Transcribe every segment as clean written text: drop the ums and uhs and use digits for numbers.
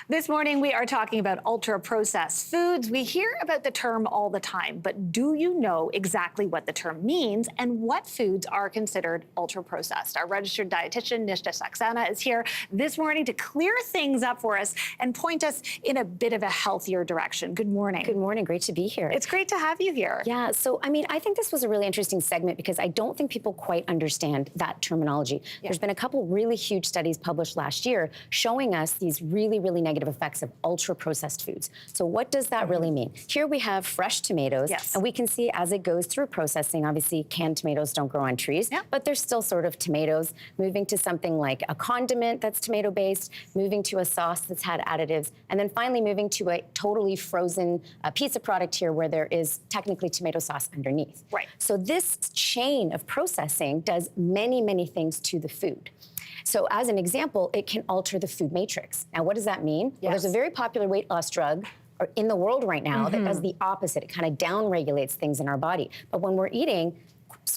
This morning, we are talking about ultra-processed foods. We hear about the term all the time, but do you know exactly what the term means and what foods are considered ultra-processed? Our registered dietitian, Nishta Saxena, is here this morning to clear things up for us and point us in a bit of a healthier direction. Good morning. Good morning. Great to be here. It's great to have you here. Yeah, so I think this was a really interesting segment because I don't think people quite understand that terminology. Yeah. There's been a couple really huge studies published last year showing us these really negative effects of ultra-processed foods. So what does that really mean? Here we have fresh tomatoes, and we can see as it goes through processing, obviously canned tomatoes don't grow on trees, but they're still sort of tomatoes, moving to something like a condiment that's tomato-based, moving to a sauce that's had additives, and then finally moving to a totally frozen pizza product here where there is technically tomato sauce underneath. Right. So this chain of processing does many things to the food. So as an example, it can alter the food matrix. Now, what does that mean? Well, there's a very popular weight loss drug in the world right now that does the opposite. It kind of down-regulates things in our body. But when we're eating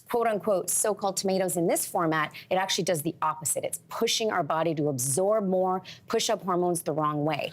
quote-unquote so-called tomatoes in this format, it actually does the opposite. It's pushing our body to absorb more, push up hormones the wrong way.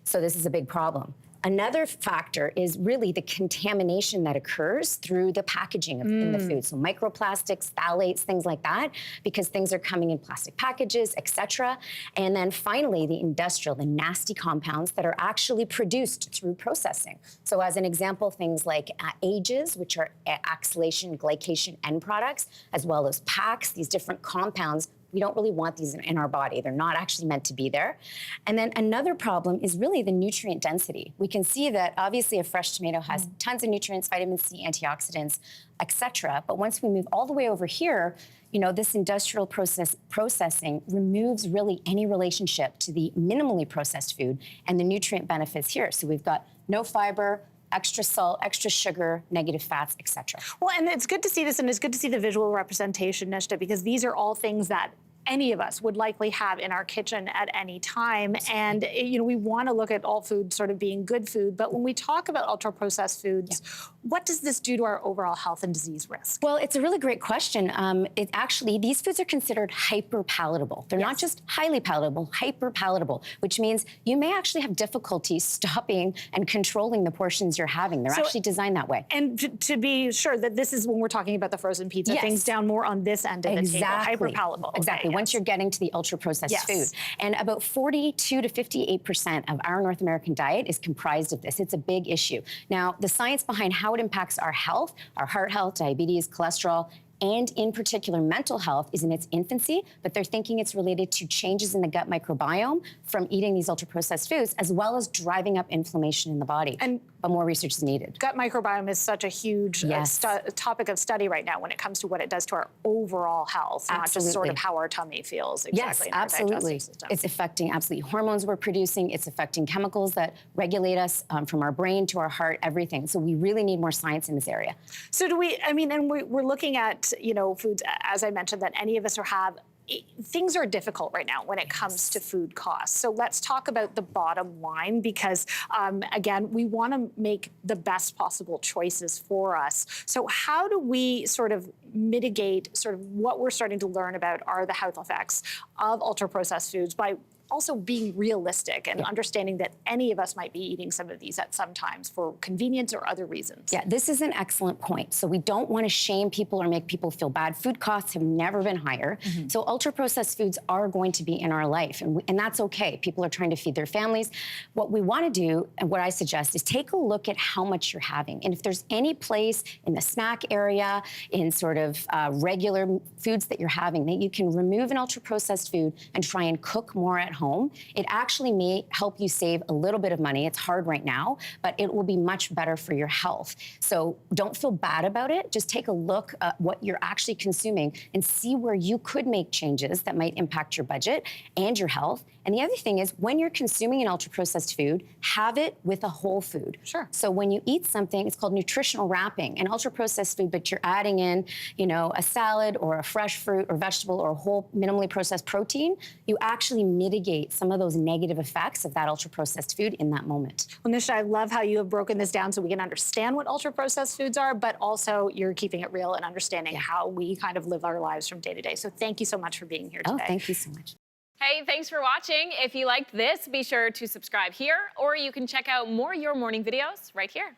So this is a big problem. Another factor is really the contamination that occurs through the packaging in the food. So microplastics, phthalates, things like that, because things are coming in plastic packages, etc. And then finally, the industrial, the nasty compounds that are actually produced through processing. So as an example, things like AGEs, which are acylation, glycation end products, as well as PACs, these different compounds. We don't really want these in our body. They're not actually meant to be there. And then another problem is really the nutrient density. We can see that obviously a fresh tomato has tons of nutrients, vitamin C, antioxidants, etc. But once we move all the way over here, you know, this industrial processing removes really any relationship to the minimally processed food and the nutrient benefits here. So we've got no fiber, extra salt, extra sugar, negative fats, etc. Well, and it's good to see this, and it's good to see the visual representation, Nishta, because these are all things that any of us would likely have in our kitchen at any time. And, you know, we want to look at all food sort of being good food. But when we talk about ultra-processed foods, what does this do to our overall health and disease risk? Well, it's a really great question. These foods are considered hyper-palatable. They're not just highly palatable, hyper-palatable, which means you may actually have difficulty stopping and controlling the portions you're having. They're actually designed that way. And to be sure that this is when we're talking about the frozen pizza, things down more on this end of the table, hyper-palatable. Exactly. Once you're getting to the ultra-processed food. And about 42 to 58% of our North American diet is comprised of this. It's a big issue. Now, the science behind how it impacts our health, our heart health, diabetes, cholesterol, and in particular mental health is in its infancy, but they're thinking it's related to changes in the gut microbiome from eating these ultra-processed foods, as well as driving up inflammation in the body. But more research is needed. Gut microbiome is such a huge topic of study right now when it comes to what it does to our overall health, not just sort of how our tummy feels exactly in our digestive system. It's affecting absolutely hormones we're producing. It's affecting chemicals that regulate us from our brain to our heart, everything. So we really need more science in this area. So do we, I mean, and we're looking at, you know, foods, as I mentioned, that any of us have. Things are difficult right now when it comes to food costs. So let's talk about the bottom line because, again, we want to make the best possible choices for us. So how do we sort of mitigate sort of what we're starting to learn about are the health effects of ultra-processed foods by also being realistic and understanding that any of us might be eating some of these at some times for convenience or other reasons. Yeah, this is an excellent point. So we don't want to shame people or make people feel bad. Food costs have never been higher. So ultra-processed foods are going to be in our life, and that's okay. People are trying to feed their families. What we want to do, and what I suggest, is take a look at how much you're having. And if there's any place in the snack area, in sort of regular foods that you're having, that you can remove an ultra-processed food and try and cook more at home, it actually may help you save a little bit of money. It's hard right now, but it will be much better for your health. So don't feel bad about it. Just take a look at what you're actually consuming and see where you could make changes that might impact your budget and your health. And the other thing is, when you're consuming an ultra-processed food, have it with a whole food. Sure. So when you eat something, it's called nutritional wrapping, an ultra-processed food, but you're adding in, you know, a salad or a fresh fruit or vegetable or a whole minimally processed protein, you actually mitigate some of those negative effects of that ultra-processed food in that moment. Well, Nishta, I love how you have broken this down so we can understand what ultra-processed foods are, but also you're keeping it real and understanding how we kind of live our lives from day to day. So thank you so much for being here today. Oh, thank you so much. Hey, thanks for watching. If you liked this, be sure to subscribe here, or you can check out more Your Morning videos right here.